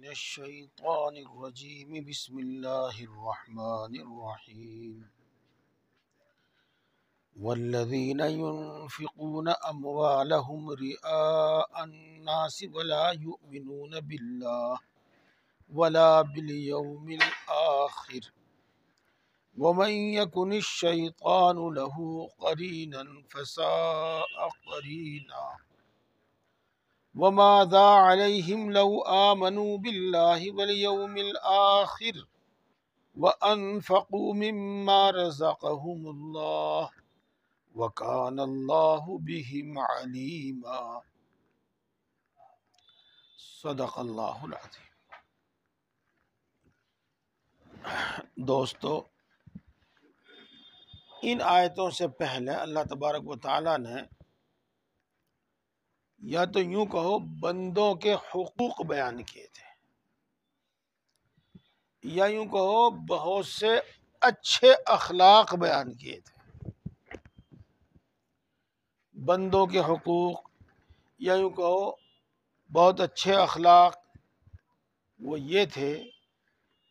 الشيطان الرجيم بسم الله الرحمن الرحيم والذين ينفقون أموالهم رئاء الناس ولا يؤمنون بالله ولا باليوم الآخر ومن يكن الشيطان له قرينا فساء قرينا وماذا عليهم لو آمنوا بالله واليوم الآخر وأنفقوا مما رزقهم الله وكان الله بهم عليما صدق اللہ العظیم۔ دوستو، ان آیتوں سے پہلے اللہ تبارک و تعالیٰ نے یا تو یوں کہو بندوں کے حقوق بیان کیے تھے، یا یوں کہو بہت سے اچھے اخلاق بیان کیے تھے۔ بندوں کے حقوق یا یوں کہو بہت اچھے اخلاق وہ یہ تھے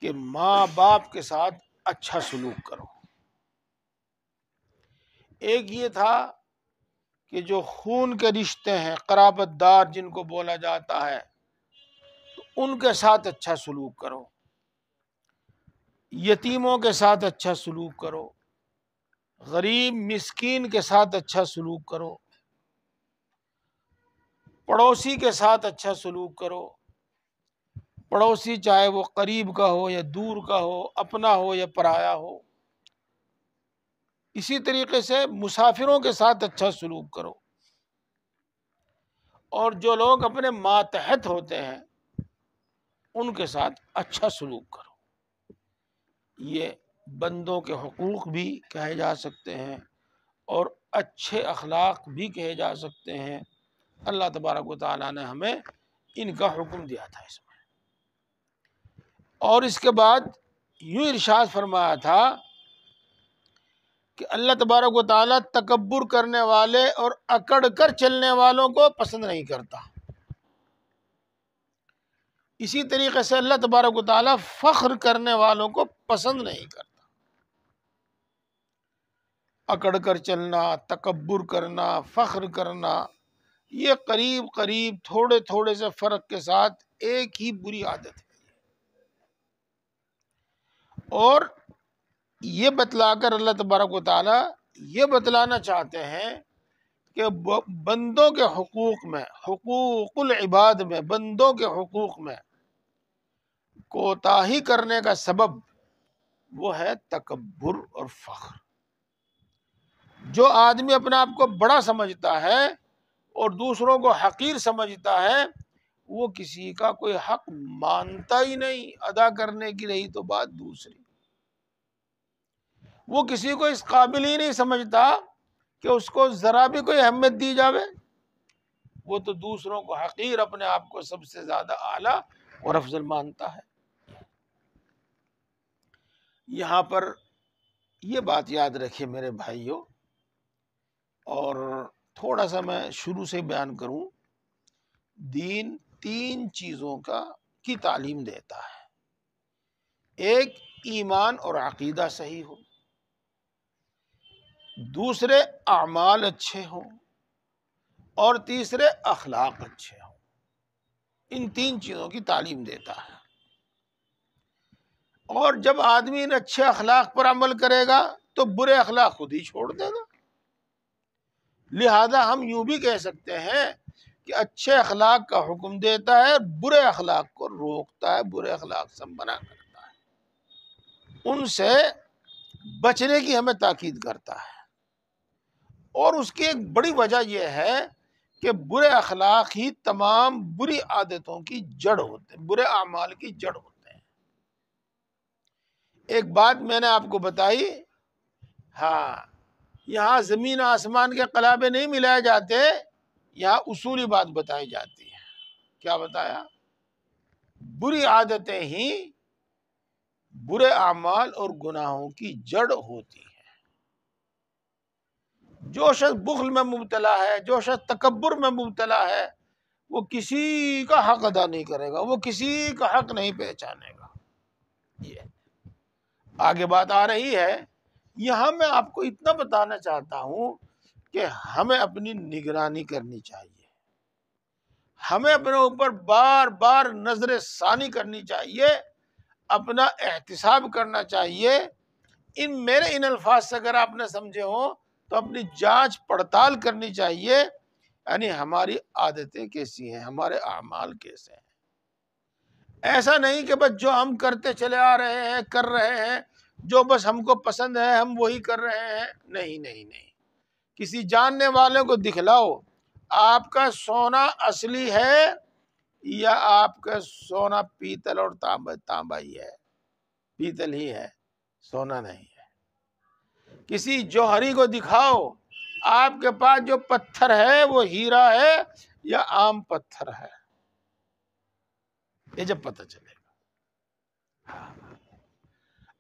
کہ ماں باپ کے ساتھ اچھا سلوک کرو۔ ایک یہ تھا کہ جو خون کے رشتے ہیں، قرابت دار جن کو بولا جاتا ہے، تو ان کے ساتھ اچھا سلوک کرو، یتیموں کے ساتھ اچھا سلوک کرو، غریب مسکین کے ساتھ اچھا سلوک کرو، پڑوسی کے ساتھ اچھا سلوک کرو۔ پڑوسی چاہے وہ قریب کا ہو یا دور کا ہو، اپنا ہو یا پرایا ہو۔ اسی طریقے سے مسافروں کے ساتھ اچھا سلوک کرو، اور جو لوگ اپنے ماتحت ہوتے ہیں ان کے ساتھ اچھا سلوک کرو۔ یہ بندوں کے حقوق بھی کہے جا سکتے ہیں اور اچھے اخلاق بھی کہے جا سکتے ہیں۔ اللہ تبارک و تعالیٰ نے ہمیں ان کا حکم دیا تھا اس میں، اور اس کے بعد یوں ارشاد فرمایا تھا کہ اللہ تبارک و تعالیٰ تکبر کرنے والے اور اکڑ کر چلنے والوں کو پسند نہیں کرتا۔ اسی طریقے سے اللہ تبارک و تعالیٰ فخر کرنے والوں کو پسند نہیں کرتا۔ اکڑ کر چلنا، تکبر کرنا، فخر کرنا، یہ قریب قریب تھوڑے تھوڑے سے فرق کے ساتھ ایک ہی بری عادت ہے۔ اور یہ بتلا کر اللہ تبارک و تعالیٰ یہ بتلانا چاہتے ہیں کہ بندوں کے حقوق میں، حقوق العباد میں، بندوں کے حقوق میں کوتاہی کرنے کا سبب وہ ہے تکبر اور فخر۔ جو آدمی اپنے آپ کو بڑا سمجھتا ہے اور دوسروں کو حقیر سمجھتا ہے، وہ کسی کا کوئی حق مانتا ہی نہیں، ادا کرنے کی رہی تو بات دوسری۔ وہ کسی کو اس قابل ہی نہیں سمجھتا کہ اس کو ذرا بھی کوئی اہمیت دی جاوے۔ وہ تو دوسروں کو حقیر، اپنے آپ کو سب سے زیادہ اعلیٰ اور افضل مانتا ہے۔ یہاں پر یہ بات یاد رکھیے میرے بھائیوں، اور تھوڑا سا میں شروع سے بیان کروں۔ دین تین چیزوں کی تعلیم دیتا ہے۔ ایک، ایمان اور عقیدہ صحیح ہو، دوسرے اعمال اچھے ہوں، اور تیسرے اخلاق اچھے ہوں۔ ان تین چیزوں کی تعلیم دیتا ہے، اور جب آدمی ان اچھے اخلاق پر عمل کرے گا تو برے اخلاق خود ہی چھوڑ دے گا۔ لہذا ہم یوں بھی کہہ سکتے ہیں کہ اچھے اخلاق کا حکم دیتا ہے، برے اخلاق کو روکتا ہے، برے اخلاق سے منع کرتا ہے، ان سے بچنے کی ہمیں تاکید کرتا ہے۔ اور اس کی ایک بڑی وجہ یہ ہے کہ برے اخلاق ہی تمام بری عادتوں کی جڑ ہوتے ہیں، برے اعمال کی جڑ ہوتے ہیں۔ ایک بات میں نے آپ کو بتائی، ہاں، یہاں زمین آسمان کے قلابے نہیں ملائے جاتے، یہاں اصولی بات بتائی جاتی ہے۔ کیا بتایا؟ بری عادتیں ہی برے اعمال اور گناہوں کی جڑ ہوتی ہیں۔ جو شخص بخل میں مبتلا ہے، جو شخص تکبر میں مبتلا ہے، وہ کسی کا حق ادا نہیں کرے گا، وہ کسی کا حق نہیں پہچانے گا۔ یہ آگے بات آ رہی ہے، یہاں میں آپ کو اتنا بتانا چاہتا ہوں کہ ہمیں اپنی نگرانی کرنی چاہیے، ہمیں اپنے اوپر بار بار نظر ثانی کرنی چاہیے، اپنا احتساب کرنا چاہیے۔ میرے ان الفاظ سے اگر آپ نے سمجھے ہوں تو اپنی جانچ پڑتال کرنی چاہیے، یعنی ہماری عادتیں کیسی ہیں، ہمارے اعمال کیسے ہیں۔ ایسا نہیں کہ بس جو ہم کرتے چلے آ رہے ہیں، کر رہے ہیں، جو بس ہم کو پسند ہے ہم وہی کر رہے ہیں۔ نہیں نہیں نہیں، کسی جاننے والوں کو دکھلاؤ آپ کا سونا اصلی ہے یا آپ کا سونا پیتل اور تانبا ہی ہے، پیتل ہی ہے، سونا نہیں ہے۔ کسی جوہری کو دکھاؤ آپ کے پاس جو پتھر ہے وہ ہیرا ہے یا عام پتھر ہے، یہ جب پتہ چلے گا۔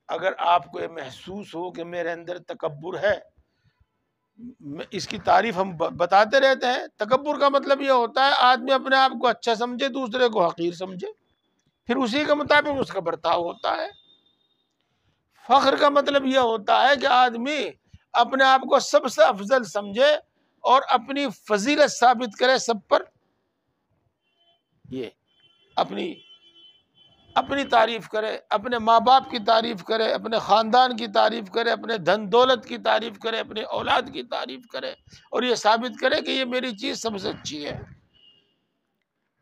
اگر آپ کو یہ محسوس ہو کہ میرے اندر تکبر ہے، اس کی تعریف ہم بتاتے رہتے ہیں۔ تکبر کا مطلب یہ ہوتا ہے آدمی اپنے آپ کو اچھا سمجھے، دوسرے کو حقیر سمجھے، پھر اسی کے مطابق اس کا برتاؤ ہوتا ہے۔ فخر کا مطلب یہ ہوتا ہے کہ آدمی اپنے آپ کو سب سے افضل سمجھے اور اپنی فضیلت ثابت کرے سب پر، یہ اپنی تعریف کرے، اپنے ماں باپ کی تعریف کرے، اپنے خاندان کی تعریف کرے، اپنے دھن دولت کی تعریف کرے، اپنے اولاد کی تعریف کرے، اور یہ ثابت کرے کہ یہ میری چیز سب سے اچھی ہے۔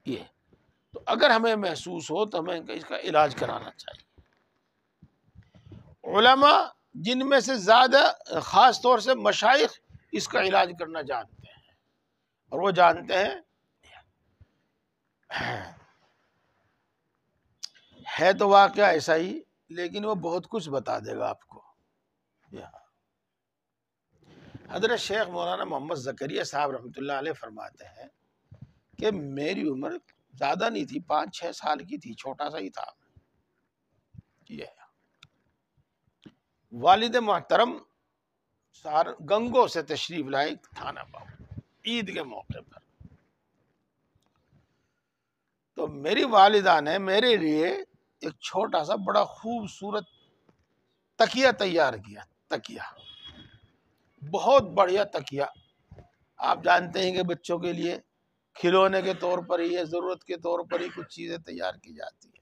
یہ تو اگر ہمیں محسوس ہو تو ہمیں اس کا علاج کرانا چاہیے۔ علماء جن میں سے زیادہ خاص طور سے مشائخ اس کا علاج کرنا جانتے ہیں، اور وہ جانتے ہیں ہے تو واقعہ ایسا ہی، لیکن وہ بہت کچھ بتا دے گا آپ کو۔ حضرت شیخ مولانا محمد زکریا صاحب رحمۃ اللہ علیہ فرماتے ہیں کہ میری عمر زیادہ نہیں تھی، 5-6 سال کی تھی، چھوٹا سا ہی تھا۔ والد محترم گنگو سے تشریف لائے تھانہ بابو عید کے موقع پر، تو میری والدہ نے میرے لیے ایک چھوٹا سا بڑا خوبصورت تکیہ تیار کیا۔ تکیہ بہت بڑھیا تکیہ، آپ جانتے ہیں کہ بچوں کے لیے کھلونے کے طور پر ہی یا ضرورت کے طور پر ہی کچھ چیزیں تیار کی جاتی ہیں۔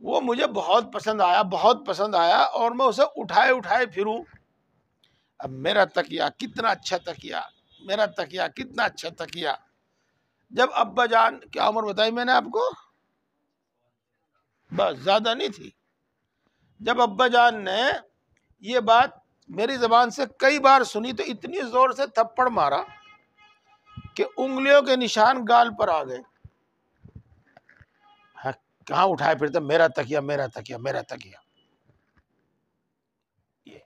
وہ مجھے بہت پسند آیا، بہت پسند آیا، اور میں اسے اٹھائے پھروں۔ اب میرا تکیہ کتنا اچھا تکیہ، میرا تکیہ کتنا اچھا تکیہ۔ جب ابا جان، کیا عمر بتائی میں نے آپ کو؟ بس زیادہ نہیں تھی۔ جب ابا جان نے یہ بات میری زبان سے کئی بار سنی تو اتنی زور سے تھپڑ مارا کہ انگلیوں کے نشان گال پر آ گئے۔ کہاں اٹھائے پھرتے، میرا تکیہ میرا تکیہ میرا تکیہ۔ یہ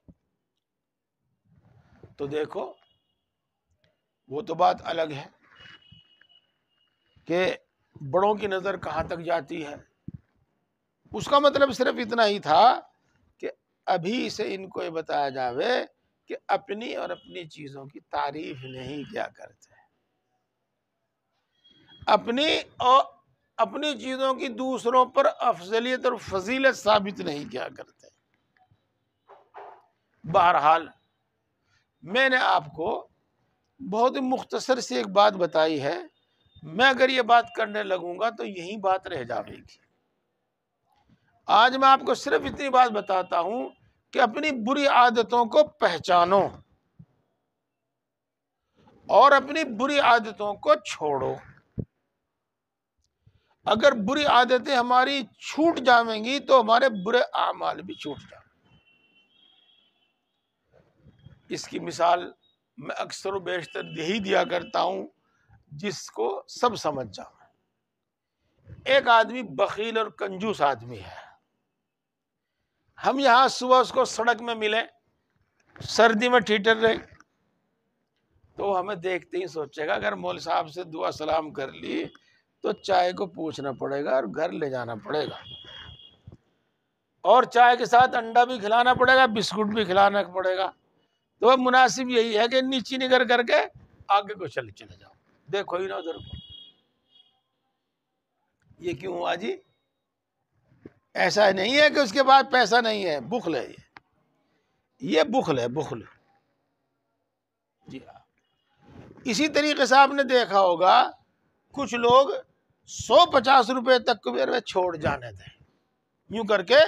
تو دیکھو، وہ تو بات الگ ہے کہ بڑوں کی نظر کہاں تک جاتی ہے۔ اس کا مطلب صرف اتنا ہی تھا کہ ابھی سے ان کو یہ بتایا جاوے کہ اپنی اور اپنی چیزوں کی تعریف نہیں کیا کرتے، اپنی چیزوں کی دوسروں پر افضلیت اور فضیلت ثابت نہیں کیا کرتے۔ بہرحال میں نے آپ کو بہت ہی مختصر سی ایک بات بتائی ہے، میں اگر یہ بات کرنے لگوں گا تو یہی بات رہ جائے گی۔ آج میں آپ کو صرف اتنی بات بتاتا ہوں کہ اپنی بری عادتوں کو پہچانو اور اپنی بری عادتوں کو چھوڑو۔ اگر بری عادتیں ہماری چھوٹ جائیں گی تو ہمارے برے اعمال بھی چھوٹ جائیں گے۔ اس کی مثال میں اکثر و بیشتر یہی دیا کرتا ہوں جس کو سب سمجھ جائیں۔ ایک آدمی بخیل اور کنجوس آدمی ہے، ہم یہاں صبح اس کو سڑک میں ملے، سردی میں ٹھٹر رہے، تو ہمیں دیکھتے ہی سوچے گا اگر مول صاحب سے دعا سلام کر لی تو چائے کو پوچھنا پڑے گا اور گھر لے جانا پڑے گا، اور چائے کے ساتھ انڈا بھی کھلانا پڑے گا، بسکٹ بھی کھلانا پڑے گا۔ تو مناسب یہی ہے کہ نیچی نگر کر کے آگے کو چلے جاؤ۔ دیکھو ہی نہ ادھر کو. یہ کیوں ہوا جی؟ ایسا نہیں ہے کہ اس کے بعد پیسہ نہیں ہے، بخل ہے یہ بخل ہے، بخل. جی ہاں. اسی طریقے سے آپ نے دیکھا ہوگا کچھ لوگ 150 روپے تک کو بھی چھوڑ جانے تھے، یوں کر کے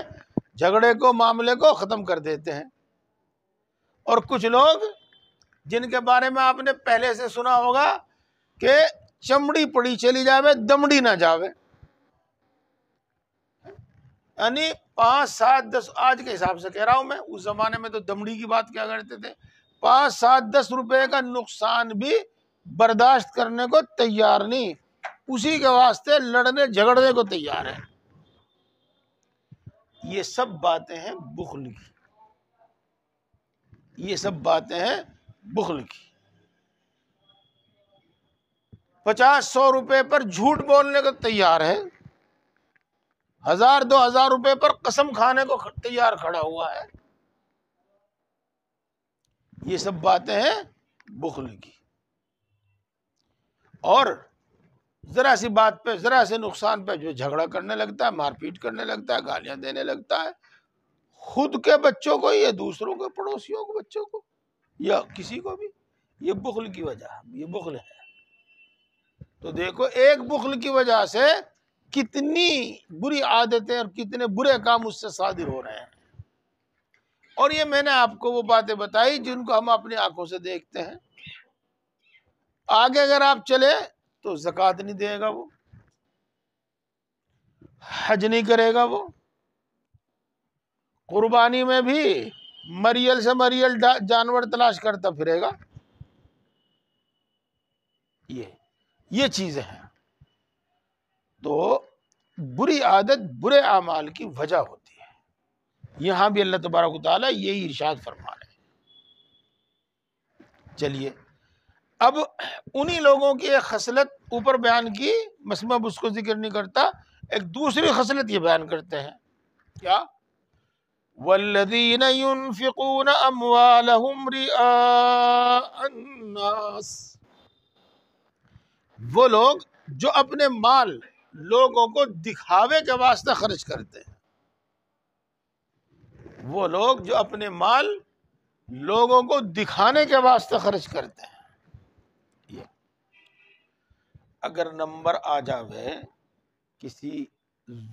جھگڑے کو، معاملے کو ختم کر دیتے ہیں. اور کچھ لوگ جن کے بارے میں آپ نے پہلے سے سنا ہوگا کہ چمڑی پڑی چلی جاوے دمڑی نہ جاوے، یعنی 5 7 10، آج کے حساب سے کہہ رہا ہوں میں، اس زمانے میں تو دمڑی کی بات کیا کرتے تھے. 5 7 10 روپے کا نقصان بھی برداشت کرنے کو تیار نہیں، اسی کے واسطے لڑنے جھگڑنے کو تیار ہے. یہ سب باتیں ہیں بخل کی، یہ سب باتیں ہیں بخل کی. 50 100 روپے پر جھوٹ بولنے کو تیار ہے، 1000 2000 روپے پر قسم کھانے کو تیار کھڑا ہوا ہے. یہ سب باتیں ہیں بخل کی. اور ذرا سی بات پہ، ذرا سے نقصان پہ جو جھگڑا کرنے لگتا ہے، مار پیٹ کرنے لگتا ہے، گالیاں دینے لگتا ہے، خود کے بچوں کو یا دوسروں کے پڑوسیوں کے بچوں کو یا کسی کو بھی. یہ بخل کی وجہ، یہ بخل ہے. تو دیکھو ایک بخل کی وجہ سے کتنی بری عادتیں اور کتنے برے کام اس سے صادر ہو رہے ہیں. اور یہ میں نے آپ کو وہ باتیں بتائی جن کو ہم اپنی آنکھوں سے دیکھتے ہیں. آگے اگر آپ چلے تو زکوٰۃ نہیں دے گا وہ، حج نہیں کرے گا وہ، قربانی میں بھی مریل سے مریل جانور تلاش کرتا پھرے گا. یہ چیزیں ہیں. تو بری عادت برے اعمال کی وجہ ہوتی ہے. یہاں بھی اللہ تبارک و تعالیٰ یہی ارشاد فرما رہے ہیں. چلیے اب انہی لوگوں کی ایک خصلت اوپر بیان کی، مسمب اس کو ذکر نہیں کرتا، ایک دوسری خصلت یہ بیان کرتے ہیں. کیا؟ والذین ينفقون اموالهم رئاء الناس، وہ لوگ جو اپنے مال لوگوں کو دکھاوے کے واسطے خرچ کرتے ہیں. وہ لوگ جو اپنے مال لوگوں کو دکھانے کے واسطے خرچ کرتے ہیں. یہ اگر نمبر آ جاوے کسی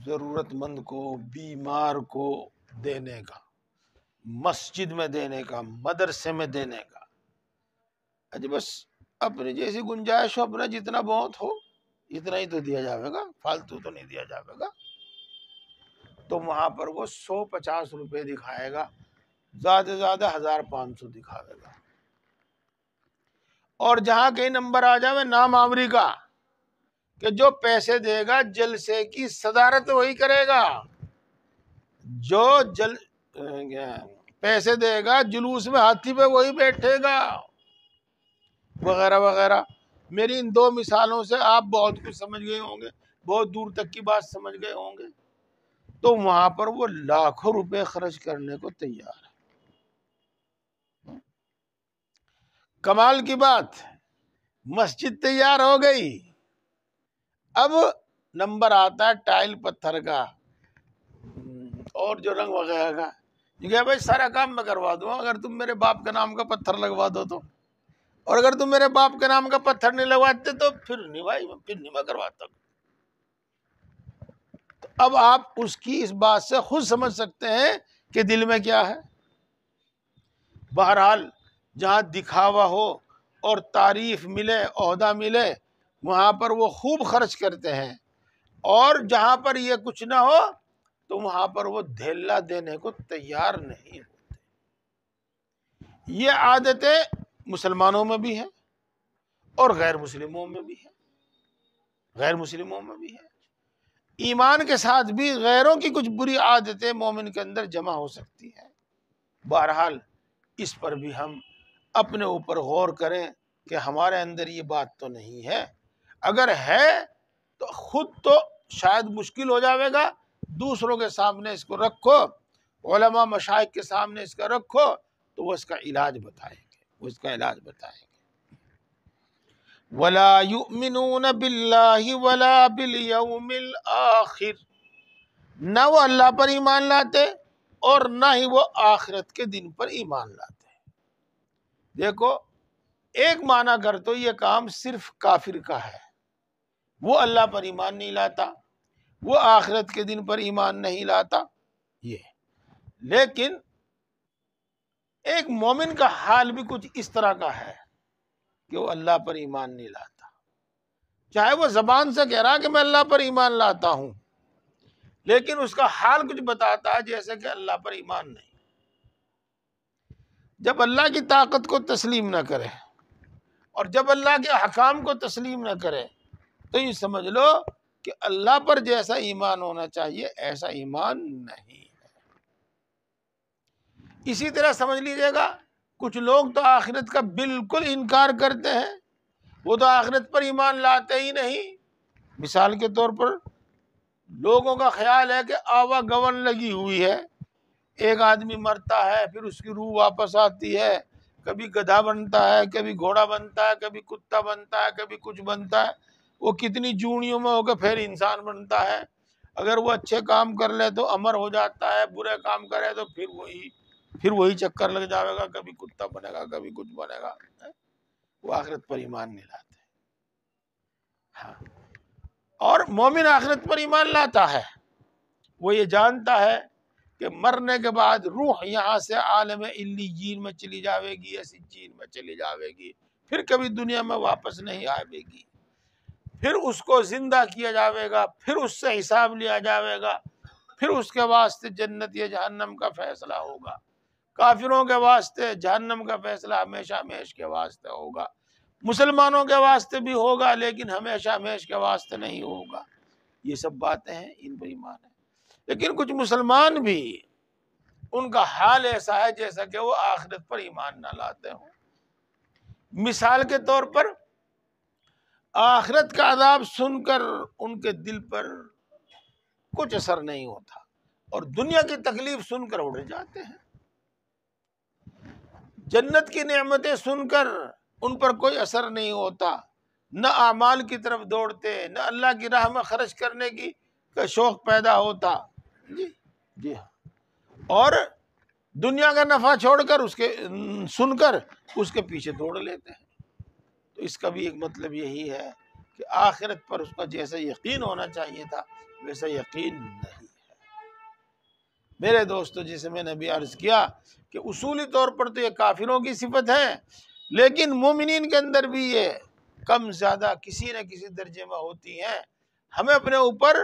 ضرورت مند کو، بیمار کو دینے کا، مسجد میں دینے کا، مدرسے میں دینے کا، اجی بس اپنی جیسی گنجائش ہو، اپنا جتنا بہت ہو اتنا ہی تو دیا جاوے گا، فالتو تو نہیں دیا جاوے گا. تو وہاں پر وہ 150 روپے دکھائے گا، زیادہ سے زیادہ 1500 دکھاوے گا. اور جہاں کہیں نمبر آ جاوے نام آوری کا کہ جو پیسے دے گا جلسے کی صدارت وہی کرے گا، جو پیسے دے گا جلوس میں ہاتھی پہ وہی بیٹھے گا، وغیرہ وغیرہ. میری ان 2 مثالوں سے آپ بہت کچھ سمجھ گئے ہوں گے، بہت دور تک کی بات سمجھ گئے ہوں گے. تو وہاں پر وہ لاکھوں روپے خرچ کرنے کو تیار ہے. کمال کی بات، مسجد تیار ہو گئی، اب نمبر آتا ہے ٹائل پتھر کا اور جو رنگ وغیرہ کا. یہ کہ بھائی سارا کام میں کروا دوں اگر تم میرے باپ کے نام کا پتھر لگوا دو تو، اور اگر تم میرے باپ کے نام کا پتھر نہیں لگواتے تو پھر نہیں بھائی، پھر نہیں میں کرواتا. تو اب آپ اس کی اس بات سے خود سمجھ سکتے ہیں کہ دل میں کیا ہے. بہرحال جہاں دکھاوا ہو اور تعریف ملے، عہدہ ملے، وہاں پر وہ خوب خرچ کرتے ہیں. اور جہاں پر یہ کچھ نہ ہو تو وہاں پر وہ دھیلا دینے کو تیار نہیں ہوتے. یہ عادتیں مسلمانوں میں بھی ہیں اور غیر مسلموں میں بھی ہیں، غیر مسلموں میں بھی ہیں. ایمان کے ساتھ بھی غیروں کی کچھ بری عادتیں مومن کے اندر جمع ہو سکتی ہیں. بہرحال اس پر بھی ہم اپنے اوپر غور کریں کہ ہمارے اندر یہ بات تو نہیں ہے. اگر ہے تو خود تو شاید مشکل ہو جاوے گا، دوسروں کے سامنے اس کو رکھو، علماء مشائخ کے سامنے اس کا رکھو تو وہ اس کا علاج بتائیں گے، وہ اس کا علاج بتائیں گے. ولا یؤمنون باللہ ولا بالیوم الآخر، نہ وہ اللہ پر ایمان لاتے اور نہ ہی وہ آخرت کے دن پر ایمان لاتے۔ دیکھو، ایک معنی کر تو یہ کام صرف کافر کا ہے، وہ اللہ پر ایمان نہیں لاتا، وہ آخرت کے دن پر ایمان نہیں لاتا یہ۔ لیکن ایک مومن کا حال بھی کچھ اس طرح کا ہے کہ وہ اللہ پر ایمان نہیں لاتا، چاہے وہ زبان سے کہہ رہا کہ میں اللہ پر ایمان لاتا ہوں، لیکن اس کا حال کچھ بتاتا ہے جیسے کہ اللہ پر ایمان نہیں۔ جب اللہ کی طاقت کو تسلیم نہ کرے اور جب اللہ کے احکام کو تسلیم نہ کرے تو یہ سمجھ لو کہ اللہ پر جیسا ایمان ہونا چاہیے ایسا ایمان نہیں ہے۔ اسی طرح سمجھ لیجیے گا، کچھ لوگ تو آخرت کا بالکل انکار کرتے ہیں، وہ تو آخرت پر ایمان لاتے ہی نہیں۔ مثال کے طور پر لوگوں کا خیال ہے کہ آوا گون لگی ہوئی ہے، ایک آدمی مرتا ہے پھر اس کی روح واپس آتی ہے، کبھی گدھا بنتا ہے، کبھی گھوڑا بنتا ہے، کبھی کتا بنتا ہے، کبھی کچھ بنتا ہے، وہ کتنی جونیوں میں ہو کے پھر انسان بنتا ہے۔ اگر وہ اچھے کام کر لے تو امر ہو جاتا ہے، برے کام کرے تو پھر وہی چکر لگ جائے گا، کبھی کتا بنے گا کبھی کچھ بنے گا۔ وہ آخرت پر ایمان نہیں لاتے۔ ہاں، اور مومن آخرت پر ایمان لاتا ہے، وہ یہ جانتا ہے کہ مرنے کے بعد روح یہاں سے عالم علیین میں چلی جاوے گی یا سجین میں چلی جاوے گی، پھر کبھی دنیا میں واپس نہیں آئے گی، پھر اس کو زندہ کیا جاوے گا، پھر اس سے حساب لیا جاوے گا، پھر اس کے واسطے جنت یا جہنم کا فیصلہ ہوگا۔ کافروں کے واسطے جہنم کا فیصلہ ہمیشہ ہمیش کے واسطے ہوگا، مسلمانوں کے واسطے بھی ہوگا لیکن ہمیشہ ہمیش کے واسطے نہیں ہوگا۔ یہ سب باتیں ہیں، ان پر ایمان ہے۔ لیکن کچھ مسلمان بھی ان کا حال ایسا ہے جیسا کہ وہ آخرت پر ایمان نہ لاتے ہوں۔ مثال کے طور پر آخرت کا عذاب سن کر ان کے دل پر کچھ اثر نہیں ہوتا اور دنیا کی تکلیف سن کر اڑ جاتے ہیں، جنت کی نعمتیں سن کر ان پر کوئی اثر نہیں ہوتا، نہ اعمال کی طرف دوڑتے، نہ اللہ کی راہ میں خرچ کرنے کی کا شوق پیدا ہوتا۔ جی ہاں، اور دنیا کا نفع چھوڑ کر سن کر اس کے پیچھے دوڑ لیتے ہیں۔ تو اس کا بھی ایک مطلب یہی ہے کہ آخرت پر اس کا جیسا یقین ہونا چاہیے تھا ویسا یقین نہیں ہے۔ میرے دوستو، جسے میں نے بھی عرض کیا کہ اصولی طور پر تو یہ کافروں کی صفت ہے، لیکن مومنین کے اندر بھی یہ کم زیادہ کسی نہ کسی درجے میں ہوتی ہیں۔ ہمیں اپنے اوپر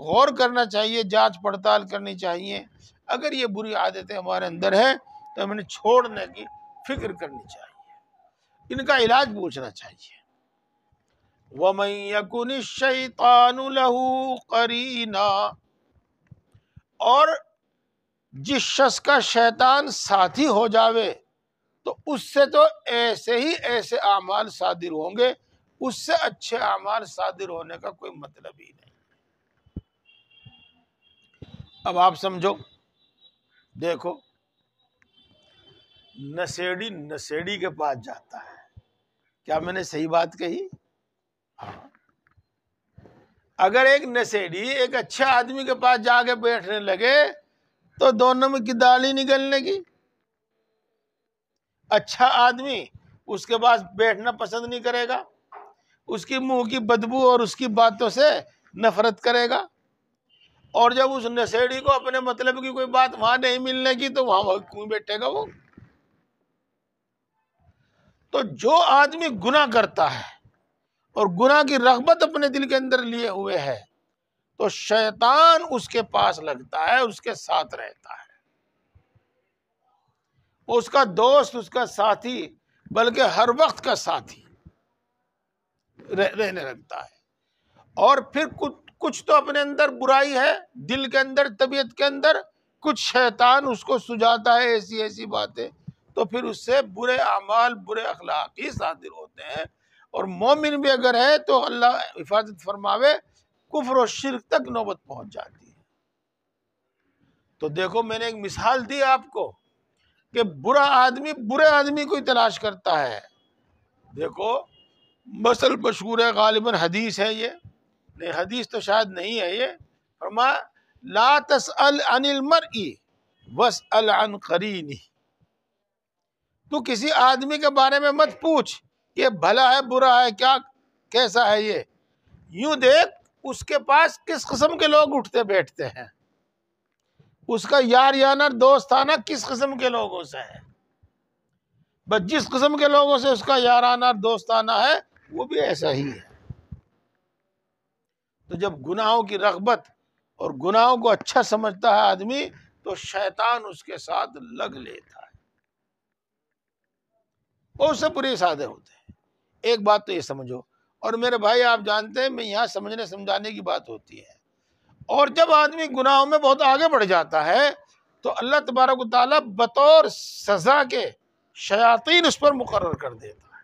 غور کرنا چاہیے، جانچ پڑتال کرنی چاہیے۔ اگر یہ بری عادتیں ہمارے اندر ہیں تو ہمیں چھوڑنے کی فکر کرنی چاہیے، ان کا علاج پوچھنا چاہیے۔ وَمَن يَكُنِ الشَّيْطَانُ لَهُ قَرِينًا، اور جس شخص کا شیطان ساتھی ہو جاوے تو اس سے تو ایسے اعمال صادر ہوں گے، اس سے اچھے اعمال صادر ہونے کا کوئی مطلب ہی نہیں۔ اب آپ سمجھو، دیکھو، نشیڑی کے پاس جاتا ہے، کیا میں نے صحیح بات کہی؟ ہاں، اگر ایک نشیڑی ایک اچھے آدمی کے پاس جا کے بیٹھنے لگے تو دونوں میں کی داڑھی نکلنے کی۔ اچھا آدمی اس کے پاس بیٹھنا پسند نہیں کرے گا، اس کی منہ کی بدبو اور اس کی باتوں سے نفرت کرے گا، اور جب اس نشیڑی کو اپنے مطلب کی کوئی بات وہاں نہیں ملنے کی تو وہاں کیوں بیٹھے گا وہ؟ تو جو آدمی گناہ کرتا ہے اور گناہ کی رغبت اپنے دل کے اندر لیے ہوئے ہے تو شیطان اس کے پاس لگتا ہے، اس کے ساتھ رہتا ہے، اس کا دوست، اس کا ساتھی، بلکہ ہر وقت کا ساتھی رہنے لگتا ہے۔ اور پھر کچھ تو اپنے اندر برائی ہے دل کے اندر، طبیعت کے اندر، کچھ شیطان اس کو سجاتا ہے ایسی باتیں، تو پھر اس سے برے اعمال، برے اخلاق ہی صادر ہوتے ہیں۔ اور مومن بھی اگر ہے تو اللہ حفاظت فرماوے، کفر و شرک تک نوبت پہنچ جاتی ہے۔ تو دیکھو، میں نے ایک مثال دی آپ کو کہ برا آدمی برے آدمی کو تلاش کرتا ہے۔ دیکھو، مثل مشہور ہے، غالباً حدیث ہے یہ، نہیں حدیث تو شاید نہیں ہے یہ، فرمایا لا تسأل عن المرء واسأل عن قرینہ، تو کسی آدمی کے بارے میں مت پوچھ کہ بھلا ہے برا ہے کیا کیسا ہے یہ، یوں دیکھ اس کے پاس کس قسم کے لوگ اٹھتے بیٹھتے ہیں، اس کا یاریانہ دوستانہ کس قسم کے لوگوں سے ہے، بس جس قسم کے لوگوں سے اس کا یارانہ دوستانہ ہے وہ بھی ایسا ہی ہے۔ تو جب گناہوں کی رغبت اور گناہوں کو اچھا سمجھتا ہے آدمی تو شیطان اس کے ساتھ لگ لیتا ہے اور اس سے برے سادے ہوتے ہیں۔ ایک بات تو یہ سمجھو، اور میرے بھائی آپ جانتے ہیں میں یہاں سمجھنے سمجھانے کی بات ہوتی ہے، اور جب آدمی گناہوں میں بہت آگے بڑھ جاتا ہے تو اللہ تبارک و تعالیٰ بطور سزا کے شیاطین اس پر مقرر کر دیتا ہے،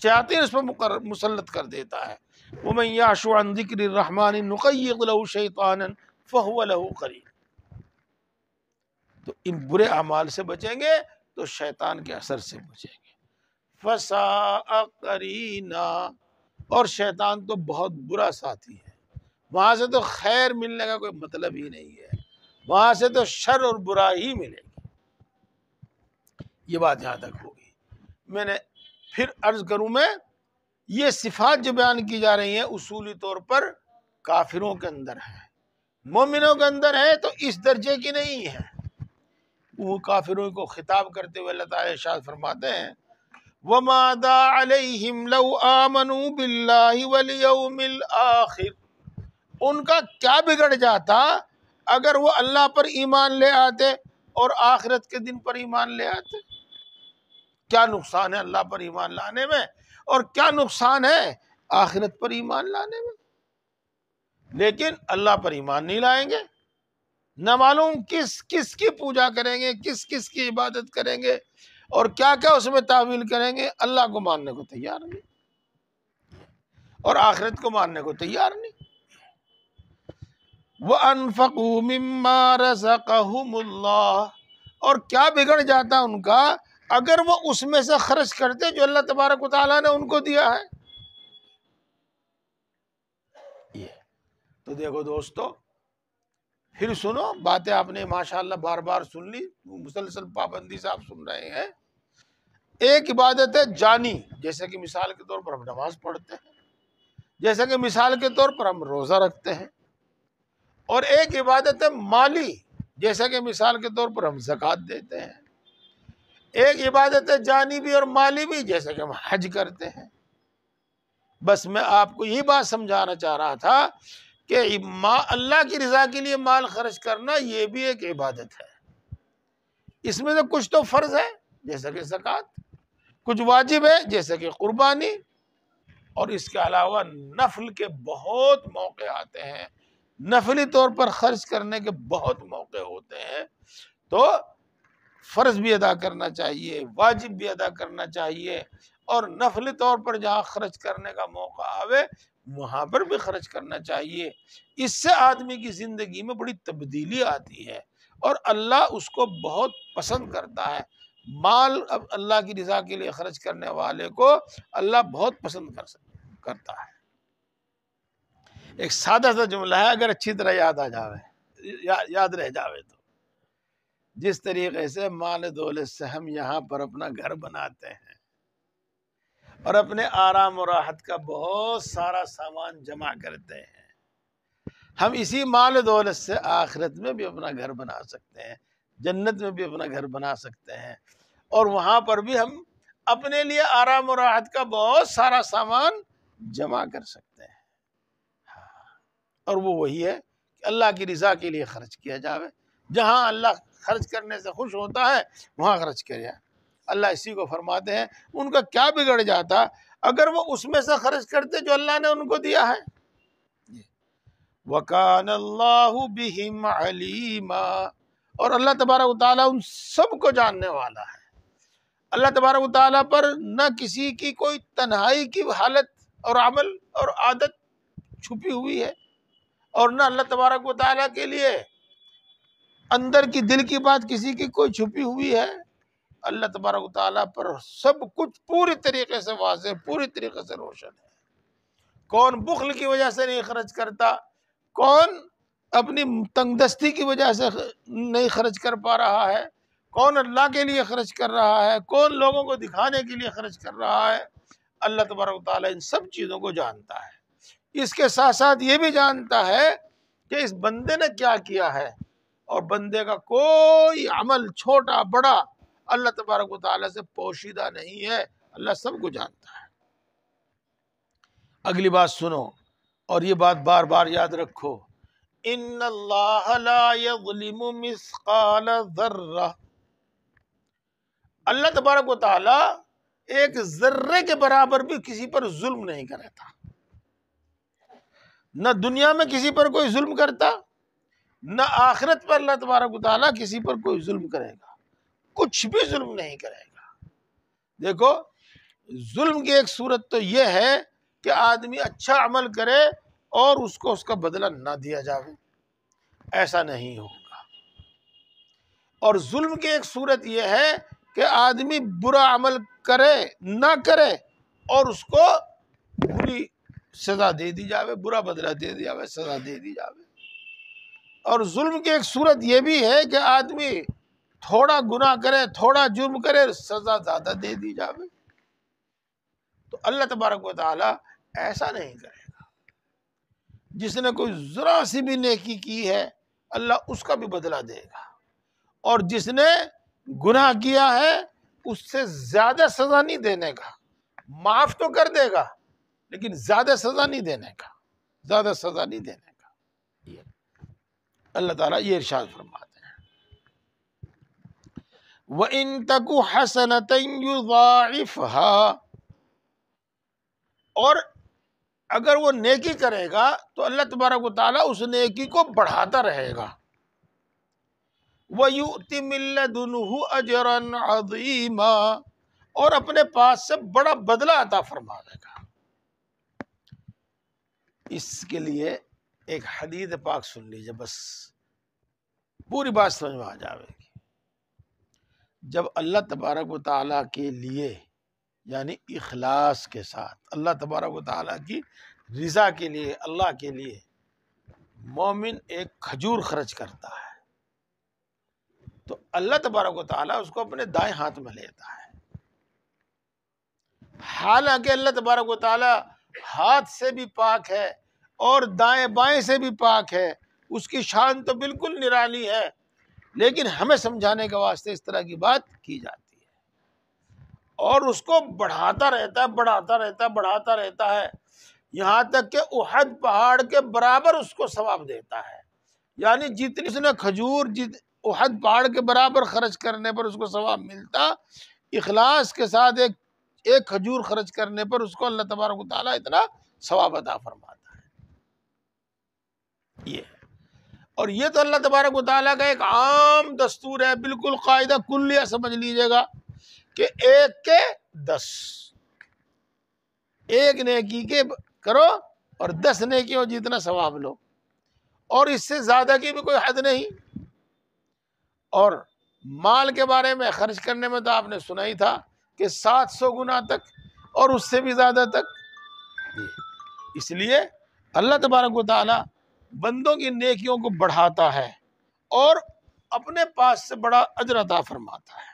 شیاطین اس پر مسلط کر دیتا ہے۔ وَمَن يَعْشُ عَن ذِكْرِ الرَّحْمَنِ نُقَيِّضْ لَهُ شَيْطَانًا فَهُوَ لَهُ قَرِينٌ، تو ان برے اعمال سے بچیں گے تو شیطان کے اثر سے بچیں گے۔ فَسَاءَ قَرِينًا، اور شیطان تو بہت برا ساتھی ہے، وہاں سے تو خیر ملنے کا کوئی مطلب ہی نہیں ہے، وہاں سے تو شر اور برائی ملے گی۔ یہ بات یہاں تک ہوگی۔ میں نے پھر عرض کروں، میں یہ صفات جو بیان کی جا رہی ہیں اصولی طور پر کافروں کے اندر ہے، مومنوں کے اندر ہے تو اس درجے کی نہیں ہے۔ وہ کافروں کو خطاب کرتے ہوئے اللہ تعالیٰ ارشاد فرماتے ہیں وَمَاذَا عَلَيْهِمْ لَوْ آمَنُوا بِاللَّهِ وَالْيَوْمِ الْآخِرِ، ان کا کیا بگڑ جاتا اگر وہ اللہ پر ایمان لے آتے اور آخرت کے دن پر ایمان لے آتے۔ کیا نقصان ہے اللہ پر ایمان لانے میں اور کیا نقصان ہے آخرت پر ایمان لانے میں، لیکن اللہ پر ایمان نہیں لائیں گے، نہ معلوم کس کس کی پوجا کریں گے، کس کس کی عبادت کریں گے اور کیا کیا اس میں تعویل کریں گے، اللہ کو ماننے کو تیار نہیں اور آخرت کو ماننے کو تیار نہیں۔ وَأَنفَقُوا مِمَّا رَزَقَهُمُ اللَّهُ، اور کیا بگڑ جاتا ان کا اگر وہ اس میں سے خرچ کرتے جو اللہ تبارک و تعالیٰ نے ان کو دیا ہے۔ یہ تو دیکھو دوستو، پھر سنو باتیں آپ نے ماشاءاللہ بار بار سن لی، مسلسل پابندی سے آپ سن رہے ہیں۔ ایک عبادت ہے جانی، جیسے کہ مثال کے طور پر ہم نماز پڑھتے ہیں، جیسے کہ مثال کے طور پر ہم روزہ رکھتے ہیں، اور ایک عبادت ہے مالی، جیسا کہ مثال کے طور پر ہم زکوٰۃ دیتے ہیں۔ ایک عبادت ہے جانی بھی اور مالی بھی، جیسا کہ ہم حج کرتے ہیں۔ بس میں آپ کو یہی بات سمجھانا چاہ رہا تھا کہ اللہ کی رضا کے لیے مال خرچ کرنا یہ بھی ایک عبادت ہے، اس میں سے کچھ تو فرض ہے جیسا کہ زکوٰۃ، کچھ واجب ہے جیسا کہ قربانی، اور اس کے علاوہ نفل کے بہت موقع آتے ہیں، نفلی طور پر خرچ کرنے کے بہت موقع ہوتے ہیں، تو فرض بھی ادا کرنا چاہیے، واجب بھی ادا کرنا چاہیے، اور نفلی طور پر جہاں خرچ کرنے کا موقع آوے وہاں پر بھی خرچ کرنا چاہیے۔ اس سے آدمی کی زندگی میں بڑی تبدیلی آتی ہے اور اللہ اس کو بہت پسند کرتا ہے۔ مال اب اللہ کی رضا کے لیے خرچ کرنے والے کو اللہ بہت پسند کرتا ہے۔ ایک سادہ سا جملہ ہے، اگر اچھی طرح یاد رہ جاوے تو، جس طریقے سے مال دولت سے ہم یہاں پر اپنا گھر بناتے ہیں اور اپنے آرام و راحت کا بہت سارا سامان جمع کرتے ہیں، ہم اسی مال دولت سے آخرت میں بھی اپنا گھر بنا سکتے ہیں، جنت میں بھی اپنا گھر بنا سکتے ہیں، اور وہاں پر بھی ہم اپنے لیے آرام و راحت کا بہت سارا سامان جمع کر سکتے ہیں۔ اور وہ وہی ہے کہ اللہ کی رضا کے لیے خرچ کیا جاوے، جہاں اللہ خرچ کرنے سے خوش ہوتا ہے وہاں خرچ کیا۔ اللہ اسی کو فرماتے ہیں ان کا کیا بگڑ جاتا اگر وہ اس میں سے خرچ کرتے جو اللہ نے ان کو دیا ہے۔ وَكَانَ اللَّهُ بِهِمْ عَلِيمًا، اور اللہ تبارک و تعالیٰ ان سب کو جاننے والا ہے۔ اللہ تبارک و تعالیٰ پر نہ کسی کی کوئی تنہائی کی حالت اور عمل اور عادت چھپی ہوئی ہے، اور نہ اللہ تبارک و تعالیٰ کے لیے اندر کی دل کی بات کسی کی کوئی چھپی ہوئی ہے۔ اللہ تبارک و تعالیٰ پر سب کچھ پوری طریقے سے واضح، پوری طریقے سے روشن ہے۔ کون بخل کی وجہ سے نہیں خرچ کرتا، کون اپنی تنگ دستی کی وجہ سے نہیں خرچ کر پا رہا ہے، کون اللہ کے لیے خرچ کر رہا ہے، کون لوگوں کو دکھانے کے لیے خرچ کر رہا ہے، اللہ تبارک و تعالیٰ ان سب چیزوں کو جانتا ہے۔ اس کے ساتھ ساتھ یہ بھی جانتا ہے کہ اس بندے نے کیا کیا ہے، اور بندے کا کوئی عمل چھوٹا بڑا اللہ تبارک و تعالیٰ سے پوشیدہ نہیں ہے، اللہ سب کو جانتا ہے۔ اگلی بات سنو، اور یہ بات بار بار یاد رکھو، ان اللہ لا یظلم مثقال ذرہ، اللہ تبارک و تعالیٰ ایک ذرے کے برابر بھی کسی پر ظلم نہیں کرتا، نہ دنیا میں کسی پر کوئی ظلم کرتا، نہ آخرت پر اللہ تبارک و تعالیٰ کسی پر کوئی ظلم کرے گا، کچھ بھی ظلم نہیں کرے گا۔ دیکھو، ظلم کی ایک صورت تو یہ ہے کہ آدمی اچھا عمل کرے اور اس کو اس کا بدلہ نہ دیا جاوے، ایسا نہیں ہوگا۔ اور ظلم کی ایک صورت یہ ہے کہ آدمی برا عمل کرے نہ کرے اور اس کو بری سزا دے دی جاوے، برا بدلہ دے دی جاوے، سزا دے دی جاوے۔ اور ظلم کی ایک صورت یہ بھی ہے کہ آدمی تھوڑا گناہ کرے، تھوڑا جرم کرے، سزا زیادہ دے دی جاوے۔ تو اللہ تبارک و تعالیٰ ایسا نہیں کرے گا۔ جس نے کوئی ذرا سی بھی نیکی کی ہے اللہ اس کا بھی بدلہ دے گا، اور جس نے گناہ کیا ہے اس سے زیادہ سزا نہیں دینے کا، معاف تو کر دے گا لیکن زیادہ سزا نہیں دینے کا، زیادہ سزا نہیں دینے کا۔ یہ اللہ تعالیٰ یہ ارشاد فرماتے ہیں، وَإِن تَكُ حَسَنَةً يُضَاعِفْهَا، اور اگر وہ نیکی کرے گا تو اللہ تبارک و تعالیٰ اس نیکی کو بڑھاتا رہے گا، وَيُؤْتِ مِن لَّدُنْهُ أَجْرًا عَظِيمًا، اور اپنے پاس سے بڑا بدلہ عطا فرما دے گا۔ اس کے لیے ایک حدیث پاک سن لیجئے، بس پوری بات سمجھ میں آ جائے گی۔ جب اللہ تبارک و تعالیٰ کے لیے، یعنی اخلاص کے ساتھ اللہ تبارک و تعالیٰ کی رضا کے لیے، اللہ کے لیے مومن ایک کھجور خرچ کرتا ہے تو اللہ تبارک و تعالیٰ اس کو اپنے دائیں ہاتھ میں لیتا ہے، حالانکہ اللہ تبارک و تعالیٰ ہاتھ سے بھی پاک ہے اور دائیں بائیں سے بھی پاک ہے، اس کی شان تو بالکل نرالی ہے، لیکن ہمیں سمجھانے کے واسطے اس طرح کی بات کی جاتی ہے، اور اس کو بڑھاتا رہتا ہے، بڑھاتا رہتا ہے، بڑھاتا رہتا ہے، یہاں تک کہ احد پہاڑ کے برابر اس کو ثواب دیتا ہے۔ یعنی جتنی اس نے کھجور احد پہاڑ کے برابر خرچ کرنے پر اس کو ثواب ملتا، اخلاص کے ساتھ ایک کھجور خرچ کرنے پر اس کو اللہ تبارک و تعالیٰ اتنا ثواب عطا فرماتا ہے۔ یہ اور یہ تو اللہ تبارک و تعالیٰ کا ایک عام دستور ہے، بالکل قاعدہ کلیہ سمجھ لیجئے گا کہ 1 کے 10، ایک نیکی کے کرو اور 10 نیکیوں جتنا ثواب لو، اور اس سے زیادہ کی بھی کوئی حد نہیں۔ اور مال کے بارے میں خرچ کرنے میں تو آپ نے سنا ہی تھا کہ 700 گنا تک اور اس سے بھی زیادہ تک۔ اس لیے اللہ تبارک و تعالی بندوں کی نیکیوں کو بڑھاتا ہے اور اپنے پاس سے بڑا اجر عطا فرماتا ہے۔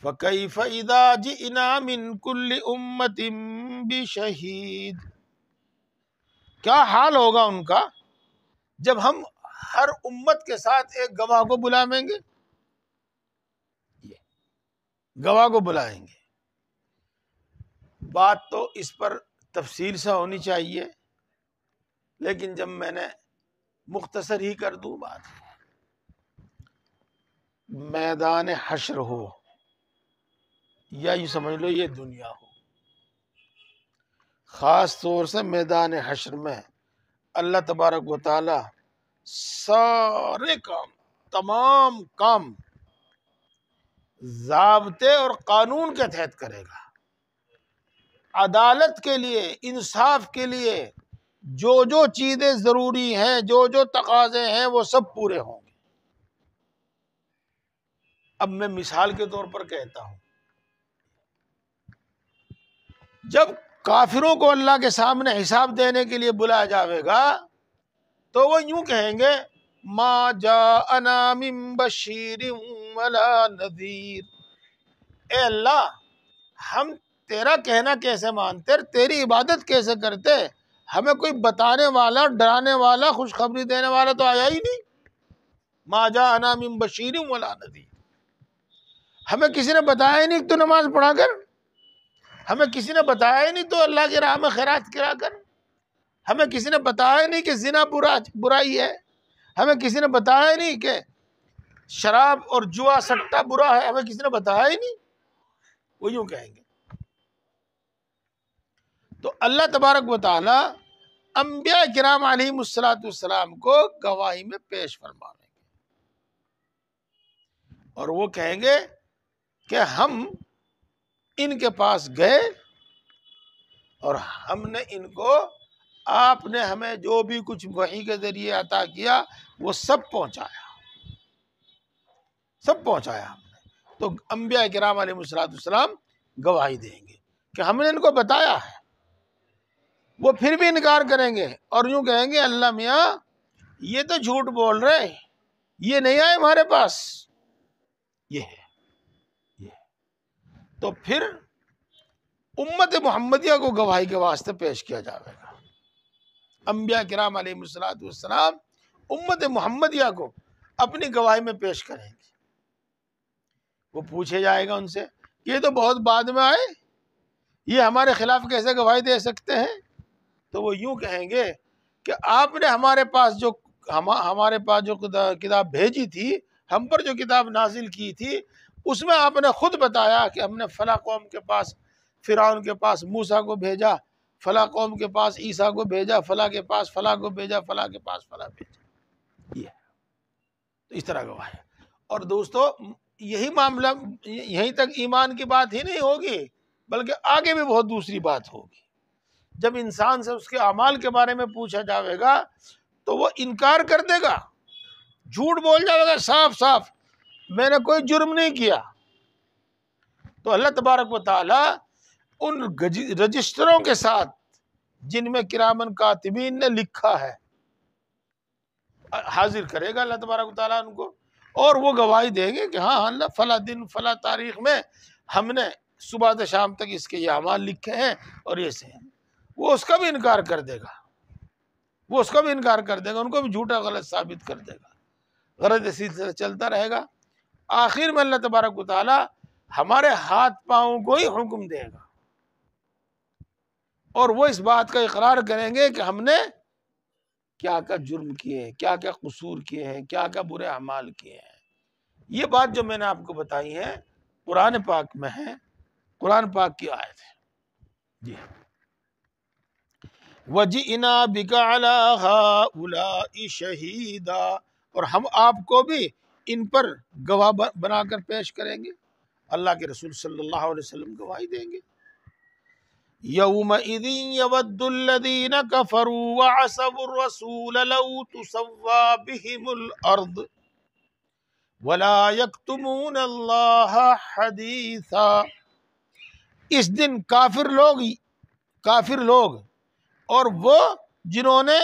فَكَيْفَ إِذَا جِئْنَا مِن كُلِّ أُمَّةٍ بِشَهِيدٍ، کیا حال ہوگا ان کا جب ہم ہر امت کے ساتھ ایک گواہ کو بلائیں گے، گواہ کو بلائیں گے۔ بات تو اس پر تفصیل سے ہونی چاہیے، لیکن جب میں نے مختصر ہی کر دوں بات، میدان حشر ہو یا یہ سمجھ لو یہ دنیا ہو، خاص طور سے میدان حشر میں اللہ تبارک و تعالی سارے کام، تمام کام ضابطے اور قانون کے تحت کرے گا۔ عدالت کے لیے، انصاف کے لیے جو جو چیزیں ضروری ہیں، جو جو تقاضے ہیں، وہ سب پورے ہوں گے۔ اب میں مثال کے طور پر کہتا ہوں، جب کافروں کو اللہ کے سامنے حساب دینے کے لیے بلایا جاوے گا تو وہ یوں کہیں گے ما جاءنا من بشیر ولا نذیر، اے اللہ ہم تیرا کہنا کیسے مانتے، تیری عبادت کیسے کرتے، ہمیں کوئی بتانے والا، ڈرانے والا، خوشخبری دینے والا تو آیا ہی نہیں۔ ما جاءنا من بشیر ولا نذیر، ہمیں کسی نے بتایا ہی نہیں تو نماز پڑھا کر، ہمیں کسی نے بتایا ہی نہیں تو اللہ کی راہ میں خیرات کرا کر، ہمیں کسی نے بتایا ہی نہیں کہ زنا برائی ہے، ہمیں کسی نے بتایا ہی نہیں کہ شراب اور جوا سٹا برا ہے، ہمیں کسی نے بتایا ہی نہیں، وہ یوں کہیں گے۔ تو اللہ تبارک و تعالی انبیاء کرام علیہم السلام کو گواہی میں پیش فرمائیں گے، اور وہ کہیں گے کہ ہم ان کے پاس گئے اور ہم نے ان کو، آپ نے ہمیں جو بھی کچھ وحی کے ذریعے عطا کیا وہ سب پہنچایا ہم نے۔ تو انبیاء کرام علیہ السلام گواہی دیں گے کہ ہم نے ان کو بتایا ہے، وہ پھر بھی انکار کریں گے اور یوں کہیں گے اللہ میاں یہ تو جھوٹ بول رہے، یہ نہیں آئے ہمارے پاس، یہ ہے۔ تو پھر امت محمدیہ کو گواہی کے واسطے پیش کیا جائے گا، انبیاء کرام علیہ السلام امت محمدیہ کو اپنی گواہی میں پیش کریں گے۔ وہ پوچھے جائے گا ان سے یہ تو بہت بعد میں آئے، یہ ہمارے خلاف کیسے گواہی دے سکتے ہیں؟ تو وہ یوں کہیں گے کہ آپ نے ہمارے پاس جو کتاب بھیجی تھی، ہم پر جو کتاب نازل کی تھی، اس میں آپ نے خود بتایا کہ ہم نے فلاں قوم کے پاس فرعون کے پاس موسیٰ کو بھیجا، فلاں قوم کے پاس عیسیٰ کو بھیجا، فلاں کے پاس فلاں کو بھیجا، فلاں کے پاس فلاں بھیجا، یہ تو اس طرح گواہ ہے۔ اور دوستو یہی معاملہ، یہیں تک ایمان کی بات ہی نہیں ہوگی، بلکہ آگے بھی بہت دوسری بات ہوگی۔ جب انسان سے اس کے اعمال کے بارے میں پوچھا جائے گا تو وہ انکار کر دے گا، جھوٹ بول جائے گا صاف صاف، میں نے کوئی جرم نہیں کیا۔ تو اللہ تبارک و تعالی ان رجسٹروں کے ساتھ جن میں کرامن کاتبین نے لکھا ہے حاضر کرے گا اللہ تبارک و تعالیٰ ان کو، اور وہ گواہی دیں گے کہ ہاں اللہ فلاں دن فلاں تاریخ میں ہم نے صبح سے شام تک اس کے یہ اعمال لکھے ہیں اور یہ سے ہیں۔ وہ اس کا بھی انکار کر دے گا، ان کو بھی جھوٹا غلط ثابت کر دے گا، غلط اسی طرح چلتا رہے گا۔ آخر میں اللہ تبارک و تعالی ہمارے ہاتھ پاؤں کو ہی حکم دے گا، اور وہ اس بات کا اقرار کریں گے کہ ہم نے کیا کیا جرم کیے ہیں، کیا کیا قصور کیے ہیں، کیا کیا برے اعمال کیے ہیں۔ یہ بات جو میں نے آپ کو بتائی ہے قرآن پاک میں ہے، قرآن پاک کی آیت ہے جی۔ وَجِئْنَا بِكَ عَلَىٰ هَٰؤُلَاءِ شَهِيدًا، اور ہم آپ کو بھی ان پر گواہ بنا کر پیش کریں گے۔ اللہ کے رسول صلی اللہ علیہ وسلم گواہی دیں گے۔ يَوْمَئِذٍ يَوَدُّ الَّذِينَ كَفَرُوا وَعَصَوُا الرَّسُولَ لَوْ تُسَوَّىٰ بِهِمُ الْأَرْضُ وَلَا يَكْتُمُونَ اللَّهَ حَدِيثًا۔ اس دن کافر لوگ اور وہ جنہوں نے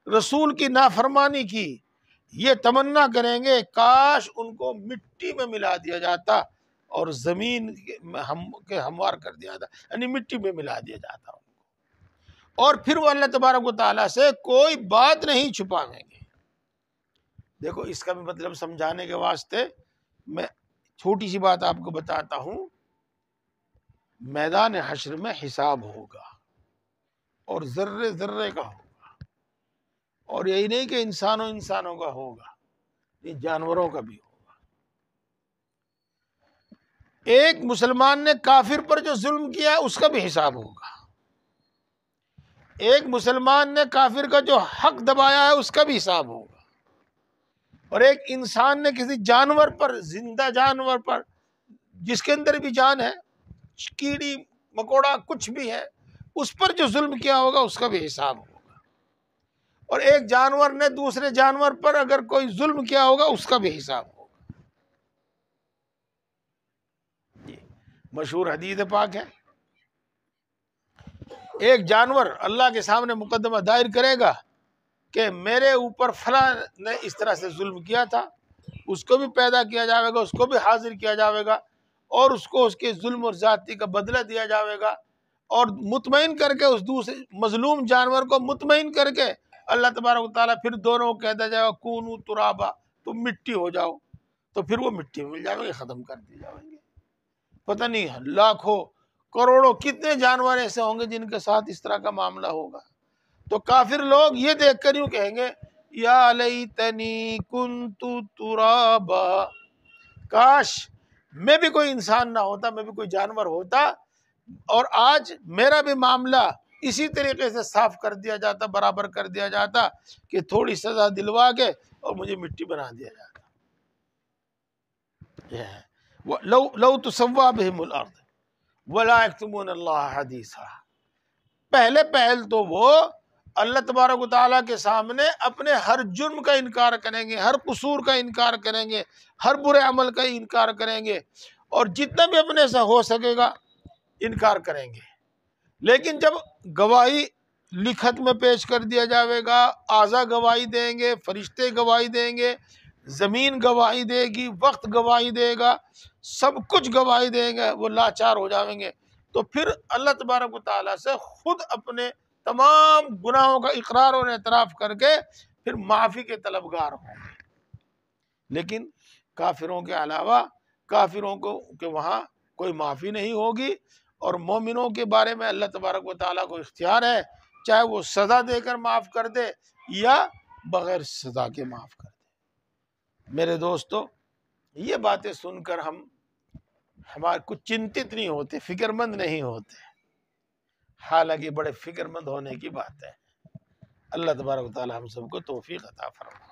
رسول کی نافرمانی کی یہ تمنا کریں گے کاش ان کو مٹی میں ملا دیا جاتا اور زمین کے ہموار کر دیا جاتا، یعنی مٹی میں ملا دیا جاتا ان کو، اور پھر وہ اللہ تبارک و تعالیٰ سے کوئی بات نہیں چھپائیں گے۔ دیکھو اس کا بھی مطلب سمجھانے کے واسطے میں چھوٹی سی بات آپ کو بتاتا ہوں۔ میدان حشر میں حساب ہوگا اور ذرے ذرے کا ہوگا، اور یہی نہیں کہ انسانوں کا ہوگا، یہ جانوروں کا بھی ہوگا۔ ایک مسلمان نے کافر پر جو ظلم کیا اس کا بھی حساب ہوگا، ایک مسلمان نے کافر کا جو حق دبایا ہے اس کا بھی حساب ہوگا، اور ایک انسان نے کسی جانور پر، زندہ جانور پر جس کے اندر بھی جان ہے، کیڑی مکوڑا کچھ بھی ہے، اس پر جو ظلم کیا ہوگا اس کا بھی حساب ہوگا، اور ایک جانور نے دوسرے جانور پر اگر کوئی ظلم کیا ہوگا اس کا بھی حساب ہوگا۔ مشہور حدیث پاک ہے، ایک جانور اللہ کے سامنے مقدمہ دائر کرے گا کہ میرے اوپر فلاں نے اس طرح سے ظلم کیا تھا، اس کو بھی پیدا کیا جائے گا، اس کو بھی حاضر کیا جائے گا، اور اس کو اس کے ظلم اور زیادتی کا بدلہ دیا جائے گا، اور مطمئن کر کے اس دوسرے مظلوم جانور کو مطمئن کر کے اللہ تبارک و تعالیٰ پھر دونوں کو کہہ دیا جائے گا کونو ترابا، تم مٹی ہو جاؤ، تو پھر وہ مٹی مل جائے گی، ختم کر دی جائیں گے۔ پتہ نہیں لاکھوں کروڑوں کتنے جانور ایسے ہوں گے جن کے ساتھ اس طرح کا معاملہ ہوگا۔ تو کافر لوگ یہ دیکھ کر یوں کہیں گے یا لیتنی کنت ترابا، کاش میں بھی کوئی انسان نہ ہوتا، میں بھی کوئی جانور ہوتا، اور آج میرا بھی معاملہ اسی طریقے سے صاف کر دیا جاتا، برابر کر دیا جاتا کہ تھوڑی سزا دلوا کے اور مجھے مٹی بنا دیا جاتا۔ یہ ہے لو تسوا بہم الارض ولا یکتمون اللہ حدیثا۔ پہل تو وہ اللہ تبارک و تعالیٰ کے سامنے اپنے ہر جرم کا انکار کریں گے، ہر قصور کا انکار کریں گے، ہر برے عمل کا انکار کریں گے، اور جتنا بھی اپنے سے ہو سکے گا انکار کریں گے۔ لیکن جب گواہی لکھت میں پیش کر دیا جاوے گا، اعضا گواہی دیں گے، فرشتے گواہی دیں گے، زمین گواہی دے گی، وقت گواہی دے گا، سب کچھ گواہی دیں گے، وہ لاچار ہو جائیں گے، تو پھر اللہ تبارک و تعالیٰ سے خود اپنے تمام گناہوں کا اقرار اور اعتراف کر کے پھر معافی کے طلبگار ہوں گے۔ لیکن کافروں کے علاوہ کافروں کو کہ وہاں کوئی معافی نہیں ہوگی، اور مومنوں کے بارے میں اللہ تبارک و تعالیٰ کو اختیار ہے، چاہے وہ سزا دے کر معاف کر دے یا بغیر سزا کے معاف کر دے۔ میرے دوستو، یہ باتیں سن کر ہمارے کچھ چنتت نہیں ہوتے، فکر مند نہیں ہوتے، حالانکہ بڑے فکر مند ہونے کی بات ہے۔ اللہ تبارک و تعالیٰ ہم سب کو توفیق عطا فرمائے۔